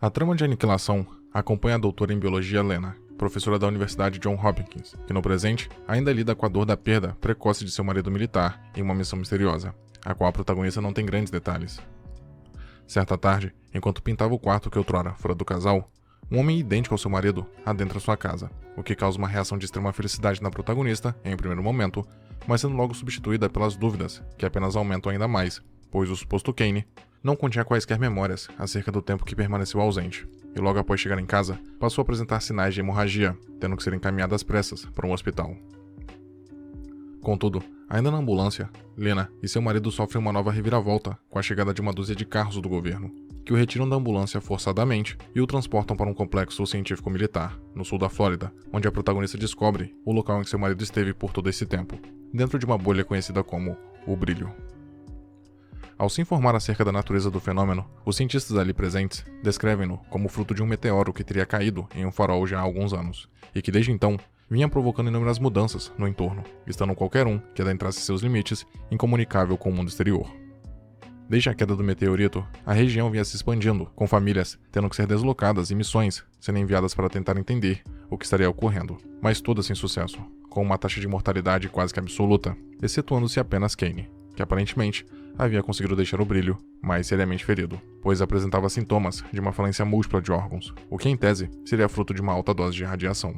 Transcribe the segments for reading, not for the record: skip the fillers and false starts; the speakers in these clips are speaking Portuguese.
A trama de aniquilação acompanha a doutora em biologia Lena, professora da Universidade Johns Hopkins, que no presente ainda lida com a dor da perda precoce de seu marido militar em uma missão misteriosa, a qual a protagonista não tem grandes detalhes. Certa tarde, enquanto pintava o quarto que outrora fora do casal, um homem idêntico ao seu marido adentra sua casa, o que causa uma reação de extrema felicidade na protagonista em um primeiro momento, mas sendo logo substituída pelas dúvidas, que apenas aumentam ainda mais, pois o suposto Kane não continha quaisquer memórias acerca do tempo que permaneceu ausente, e logo após chegar em casa, passou a apresentar sinais de hemorragia, tendo que ser encaminhada às pressas para um hospital. Contudo, ainda na ambulância, Lena e seu marido sofrem uma nova reviravolta com a chegada de uma dúzia de carros do governo, que o retiram da ambulância forçadamente e o transportam para um complexo científico-militar, no sul da Flórida, onde a protagonista descobre o local em que seu marido esteve por todo esse tempo, dentro de uma bolha conhecida como o Brilho. Ao se informar acerca da natureza do fenômeno, os cientistas ali presentes descrevem-no como fruto de um meteoro que teria caído em um farol já há alguns anos, e que desde então vinha provocando inúmeras mudanças no entorno, estando qualquer um que adentrasse seus limites incomunicável com o mundo exterior. Desde a queda do meteorito, a região vinha se expandindo, com famílias tendo que ser deslocadas e missões sendo enviadas para tentar entender o que estaria ocorrendo, mas todas sem sucesso, com uma taxa de mortalidade quase que absoluta, excetuando-se apenas Kane, que aparentemente havia conseguido deixar o Brilho mais seriamente ferido, pois apresentava sintomas de uma falência múltipla de órgãos, o que em tese seria fruto de uma alta dose de radiação.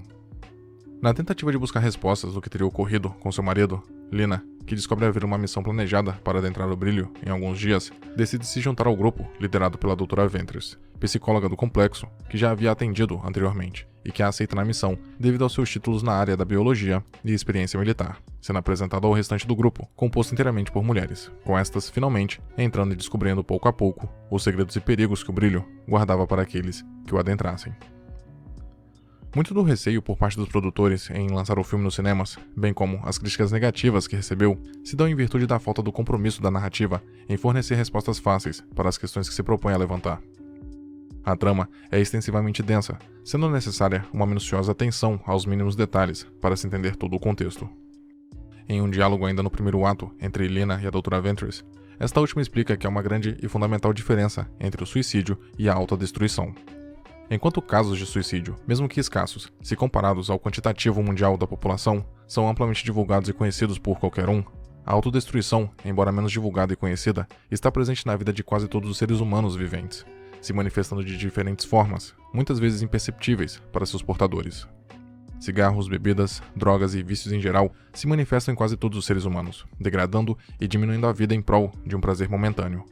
Na tentativa de buscar respostas do que teria ocorrido com seu marido, Lena, que descobre haver uma missão planejada para adentrar o Brilho em alguns dias, decide se juntar ao grupo liderado pela Dra. Ventress, psicóloga do complexo, que já havia atendido anteriormente, e que a aceita na missão devido aos seus títulos na área da biologia e experiência militar, sendo apresentada ao restante do grupo, composto inteiramente por mulheres, com estas, finalmente, entrando e descobrindo pouco a pouco os segredos e perigos que o Brilho guardava para aqueles que o adentrassem. Muito do receio por parte dos produtores em lançar o filme nos cinemas, bem como as críticas negativas que recebeu, se dão em virtude da falta do compromisso da narrativa em fornecer respostas fáceis para as questões que se propõe a levantar. A trama é extensivamente densa, sendo necessária uma minuciosa atenção aos mínimos detalhes para se entender todo o contexto. Em um diálogo ainda no primeiro ato entre Lena e a Dra. Ventress, esta última explica que há uma grande e fundamental diferença entre o suicídio e a autodestruição. Enquanto casos de suicídio, mesmo que escassos, se comparados ao quantitativo mundial da população, são amplamente divulgados e conhecidos por qualquer um, a autodestruição, embora menos divulgada e conhecida, está presente na vida de quase todos os seres humanos viventes, se manifestando de diferentes formas, muitas vezes imperceptíveis para seus portadores. Cigarros, bebidas, drogas e vícios em geral se manifestam em quase todos os seres humanos, degradando e diminuindo a vida em prol de um prazer momentâneo.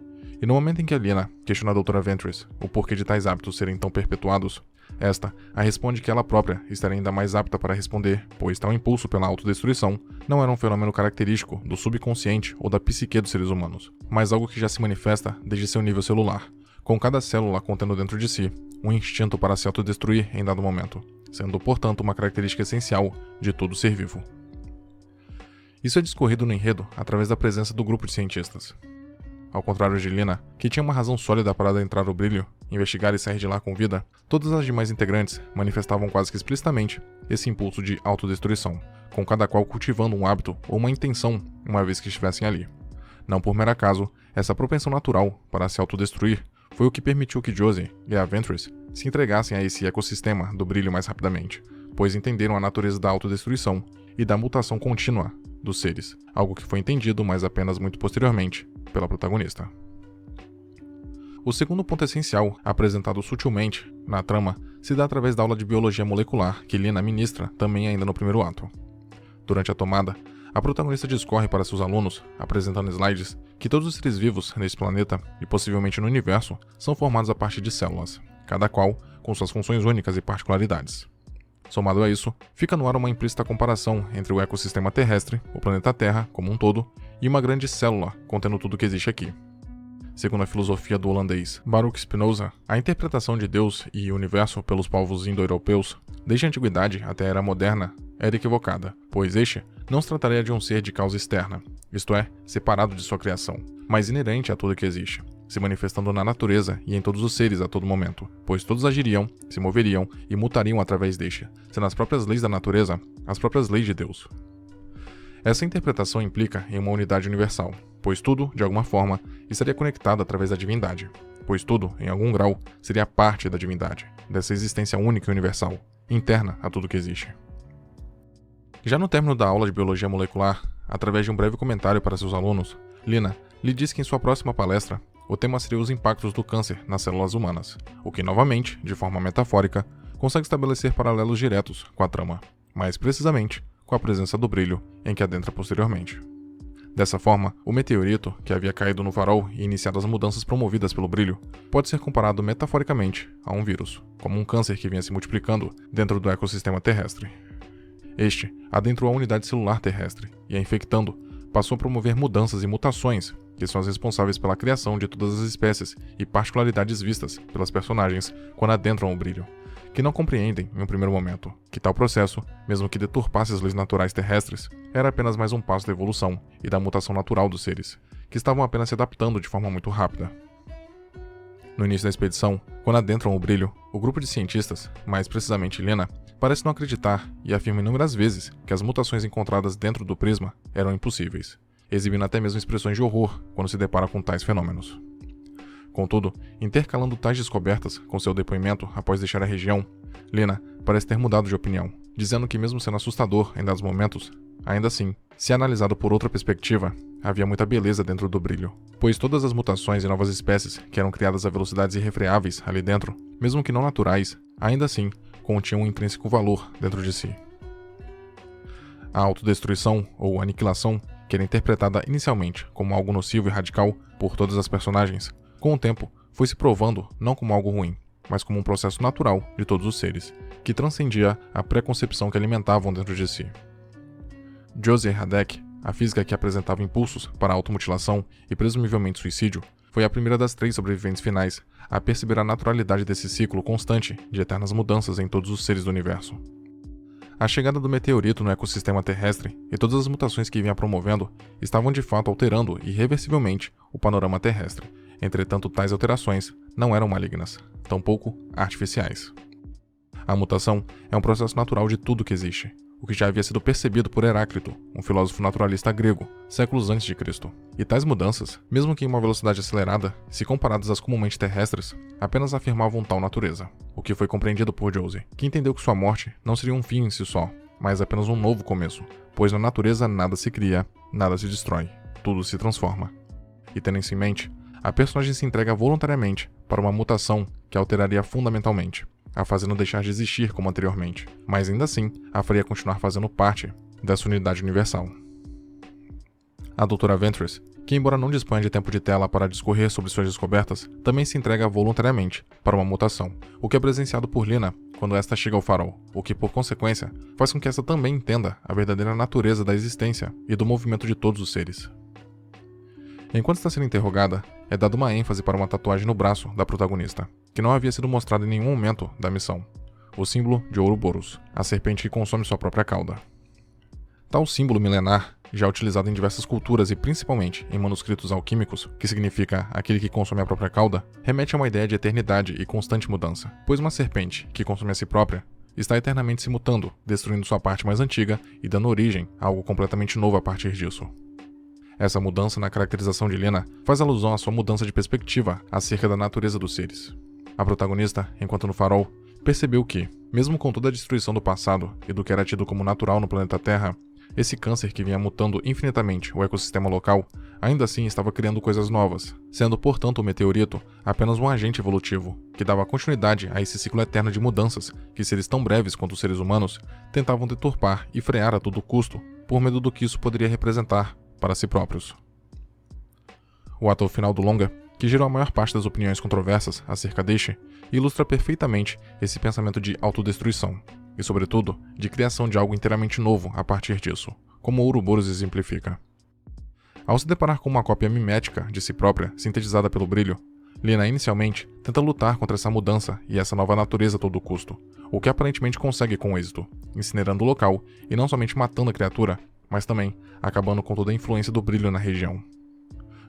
E no momento em que a Lena questiona a Dra. Ventress o porquê de tais hábitos serem tão perpetuados, esta a responde que ela própria estaria ainda mais apta para responder, pois tal impulso pela autodestruição não era um fenômeno característico do subconsciente ou da psique dos seres humanos, mas algo que já se manifesta desde seu nível celular, com cada célula contendo dentro de si um instinto para se autodestruir em dado momento, sendo, portanto, uma característica essencial de todo ser vivo. Isso é discorrido no enredo através da presença do grupo de cientistas. Ao contrário de Lena, que tinha uma razão sólida para adentrar o Brilho, investigar e sair de lá com vida, todas as demais integrantes manifestavam quase que explicitamente esse impulso de autodestruição, com cada qual cultivando um hábito ou uma intenção uma vez que estivessem ali. Não por mero acaso, essa propensão natural para se autodestruir foi o que permitiu que Josie e a Ventress se entregassem a esse ecossistema do Brilho mais rapidamente, pois entenderam a natureza da autodestruição e da mutação contínua dos seres, algo que foi entendido, mas apenas muito posteriormente, pela protagonista. O segundo ponto essencial, apresentado sutilmente na trama, se dá através da aula de biologia molecular que Lena ministra também ainda no primeiro ato. Durante a tomada, a protagonista discorre para seus alunos, apresentando slides, que todos os seres vivos nesse planeta e possivelmente no universo são formados a partir de células, cada qual com suas funções únicas e particularidades. Somado a isso, fica no ar uma implícita comparação entre o ecossistema terrestre, o planeta Terra como um todo, e uma grande célula contendo tudo o que existe aqui. Segundo a filosofia do holandês Baruch Spinoza, a interpretação de Deus e universo pelos povos indo-europeus, desde a antiguidade até a era moderna, era equivocada, pois este não se trataria de um ser de causa externa, isto é, separado de sua criação, mas inerente a tudo o que existe, se manifestando na natureza e em todos os seres a todo momento, pois todos agiriam, se moveriam e mutariam através deste, sendo as próprias leis da natureza as próprias leis de Deus. Essa interpretação implica em uma unidade universal, pois tudo, de alguma forma, estaria conectado através da divindade, pois tudo, em algum grau, seria parte da divindade, dessa existência única e universal, interna a tudo que existe. Já no término da aula de biologia molecular, através de um breve comentário para seus alunos, Lina lhe disse que em sua próxima palestra, o tema seria os impactos do câncer nas células humanas, o que novamente, de forma metafórica, consegue estabelecer paralelos diretos com a trama, mais precisamente com a presença do brilho em que adentra posteriormente. Dessa forma, o meteorito, que havia caído no farol e iniciado as mudanças promovidas pelo brilho, pode ser comparado metaforicamente a um vírus, como um câncer que vinha se multiplicando dentro do ecossistema terrestre. Este adentrou a unidade celular terrestre e, a infectando, passou a promover mudanças e mutações que são as responsáveis pela criação de todas as espécies e particularidades vistas pelas personagens quando adentram o brilho, que não compreendem, em um primeiro momento, que tal processo, mesmo que deturpasse as leis naturais terrestres, era apenas mais um passo da evolução e da mutação natural dos seres, que estavam apenas se adaptando de forma muito rápida. No início da expedição, quando adentram o brilho, o grupo de cientistas, mais precisamente Lina, parece não acreditar e afirma inúmeras vezes que as mutações encontradas dentro do prisma eram impossíveis, exibindo até mesmo expressões de horror quando se depara com tais fenômenos. Contudo, intercalando tais descobertas com seu depoimento após deixar a região, Lina parece ter mudado de opinião, dizendo que mesmo sendo assustador em dados momentos, ainda assim, se analisado por outra perspectiva, havia muita beleza dentro do brilho, pois todas as mutações e novas espécies que eram criadas a velocidades irrefreáveis ali dentro, mesmo que não naturais, ainda assim, continham um intrínseco valor dentro de si. A autodestruição ou aniquilação, que era interpretada inicialmente como algo nocivo e radical por todas as personagens, com o tempo, foi se provando não como algo ruim, mas como um processo natural de todos os seres, que transcendia a preconcepção que alimentavam dentro de si. Josie Radek, a física que apresentava impulsos para a automutilação e presumivelmente suicídio, foi a primeira das 3 sobreviventes finais a perceber a naturalidade desse ciclo constante de eternas mudanças em todos os seres do universo. A chegada do meteorito no ecossistema terrestre e todas as mutações que vinha promovendo estavam de fato alterando irreversivelmente o panorama terrestre. Entretanto, tais alterações não eram malignas, tampouco artificiais. A mutação é um processo natural de tudo que existe, o que já havia sido percebido por Heráclito, um filósofo naturalista grego, séculos antes de Cristo. E tais mudanças, mesmo que em uma velocidade acelerada, se comparadas às comumente terrestres, apenas afirmavam tal natureza, o que foi compreendido por Josie, que entendeu que sua morte não seria um fim em si só, mas apenas um novo começo, pois na natureza nada se cria, nada se destrói, tudo se transforma. E tendo isso em mente, a personagem se entrega voluntariamente para uma mutação que a alteraria fundamentalmente, a fazendo deixar de existir como anteriormente, mas ainda assim a faria continuar fazendo parte dessa unidade universal. A Dra. Ventress, que embora não disponha de tempo de tela para discorrer sobre suas descobertas, também se entrega voluntariamente para uma mutação, o que é presenciado por Lina quando esta chega ao farol, o que por consequência faz com que esta também entenda a verdadeira natureza da existência e do movimento de todos os seres. Enquanto está sendo interrogada, é dada uma ênfase para uma tatuagem no braço da protagonista, que não havia sido mostrada em nenhum momento da missão, o símbolo de Ouroboros, a serpente que consome sua própria cauda. Tal símbolo milenar, já utilizado em diversas culturas e principalmente em manuscritos alquímicos, que significa aquele que consome a própria cauda, remete a uma ideia de eternidade e constante mudança, pois uma serpente, que consome a si própria, está eternamente se mutando, destruindo sua parte mais antiga e dando origem a algo completamente novo a partir disso. Essa mudança na caracterização de Lina faz alusão à sua mudança de perspectiva acerca da natureza dos seres. A protagonista, enquanto no farol, percebeu que, mesmo com toda a destruição do passado e do que era tido como natural no planeta Terra, esse câncer que vinha mutando infinitamente o ecossistema local, ainda assim estava criando coisas novas, sendo portanto o meteorito apenas um agente evolutivo, que dava continuidade a esse ciclo eterno de mudanças que seres tão breves quanto os seres humanos tentavam deturpar e frear a todo custo, por medo do que isso poderia representar para si próprios. O ato final do longa, que gerou a maior parte das opiniões controversas acerca deste, ilustra perfeitamente esse pensamento de autodestruição, e sobretudo, de criação de algo inteiramente novo a partir disso, como Ouroboros exemplifica. Ao se deparar com uma cópia mimética de si própria, sintetizada pelo brilho, Lina inicialmente tenta lutar contra essa mudança e essa nova natureza a todo custo, o que aparentemente consegue com êxito, incinerando o local e não somente matando a criatura, mas também acabando com toda a influência do brilho na região.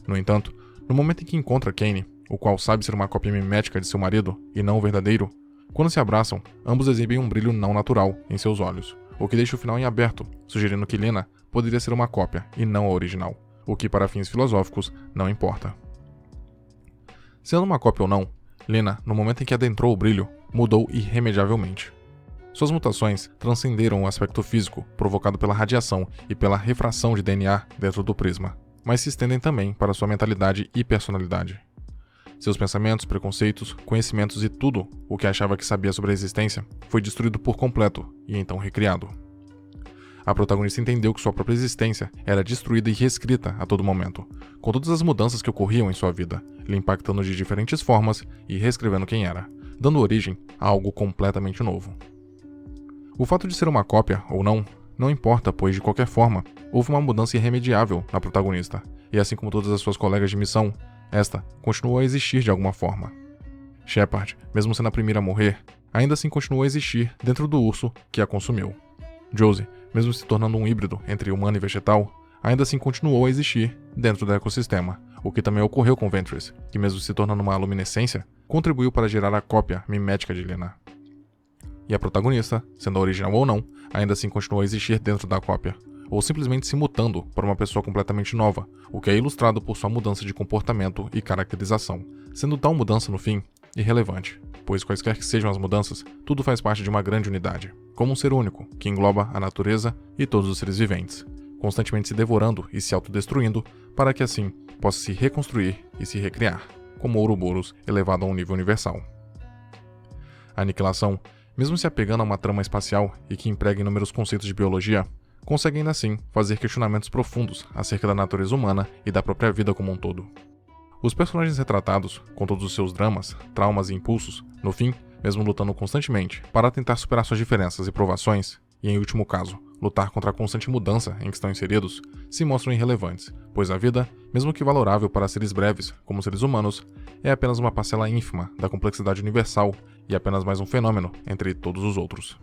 No entanto, no momento em que encontra Kane, o qual sabe ser uma cópia mimética de seu marido e não o verdadeiro, quando se abraçam, ambos exibem um brilho não natural em seus olhos, o que deixa o final em aberto, sugerindo que Lina poderia ser uma cópia e não a original, o que para fins filosóficos não importa. Sendo uma cópia ou não, Lena, no momento em que adentrou o brilho, mudou irremediavelmente. Suas mutações transcenderam o aspecto físico provocado pela radiação e pela refração de DNA dentro do prisma, mas se estendem também para sua mentalidade e personalidade. Seus pensamentos, preconceitos, conhecimentos e tudo o que achava que sabia sobre a existência foi destruído por completo e então recriado. A protagonista entendeu que sua própria existência era destruída e reescrita a todo momento, com todas as mudanças que ocorriam em sua vida, lhe impactando de diferentes formas e reescrevendo quem era, dando origem a algo completamente novo. O fato de ser uma cópia ou não importa, pois de qualquer forma, houve uma mudança irremediável na protagonista, e assim como todas as suas colegas de missão, esta continuou a existir de alguma forma. Shepard, mesmo sendo a primeira a morrer, ainda assim continuou a existir dentro do urso que a consumiu. Josie, mesmo se tornando um híbrido entre humano e vegetal, ainda assim continuou a existir dentro do ecossistema, o que também ocorreu com Ventress, que mesmo se tornando uma luminescência, contribuiu para gerar a cópia mimética de Lena. E a protagonista, sendo a original ou não, ainda assim continuou a existir dentro da cópia, ou simplesmente se mutando para uma pessoa completamente nova, o que é ilustrado por sua mudança de comportamento e caracterização, sendo tal mudança no fim irrelevante, pois quaisquer que sejam as mudanças, tudo faz parte de uma grande unidade, como um ser único, que engloba a natureza e todos os seres viventes, constantemente se devorando e se autodestruindo, para que assim possa se reconstruir e se recriar, como Ouroboros elevado a um nível universal. A aniquilação, mesmo se apegando a uma trama espacial e que emprega inúmeros conceitos de biologia, consegue ainda assim fazer questionamentos profundos acerca da natureza humana e da própria vida como um todo. Os personagens retratados, com todos os seus dramas, traumas e impulsos, no fim, mesmo lutando constantemente para tentar superar suas diferenças e provações, e em último caso, lutar contra a constante mudança em que estão inseridos, se mostram irrelevantes, pois a vida, mesmo que valorável para seres breves, como seres humanos, é apenas uma parcela ínfima da complexidade universal e apenas mais um fenômeno entre todos os outros.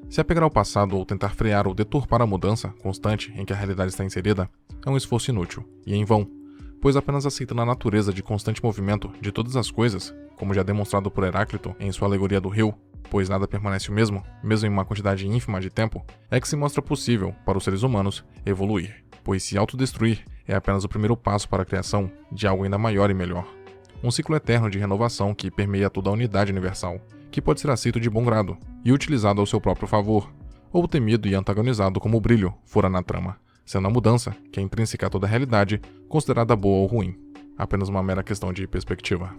Se apegar ao passado ou tentar frear ou deturpar a mudança constante em que a realidade está inserida, é um esforço inútil e em vão, pois apenas aceitando a natureza de constante movimento de todas as coisas, como já demonstrado por Heráclito em sua alegoria do rio, pois nada permanece o mesmo em uma quantidade ínfima de tempo, é que se mostra possível para os seres humanos evoluir, pois se autodestruir é apenas o primeiro passo para a criação de algo ainda maior e melhor. Um ciclo eterno de renovação que permeia toda a unidade universal, que pode ser aceito de bom grado e utilizado ao seu próprio favor, ou temido e antagonizado como o brilho fora na trama, sendo a mudança, que é intrínseca a toda a realidade, considerada boa ou ruim, apenas uma mera questão de perspectiva.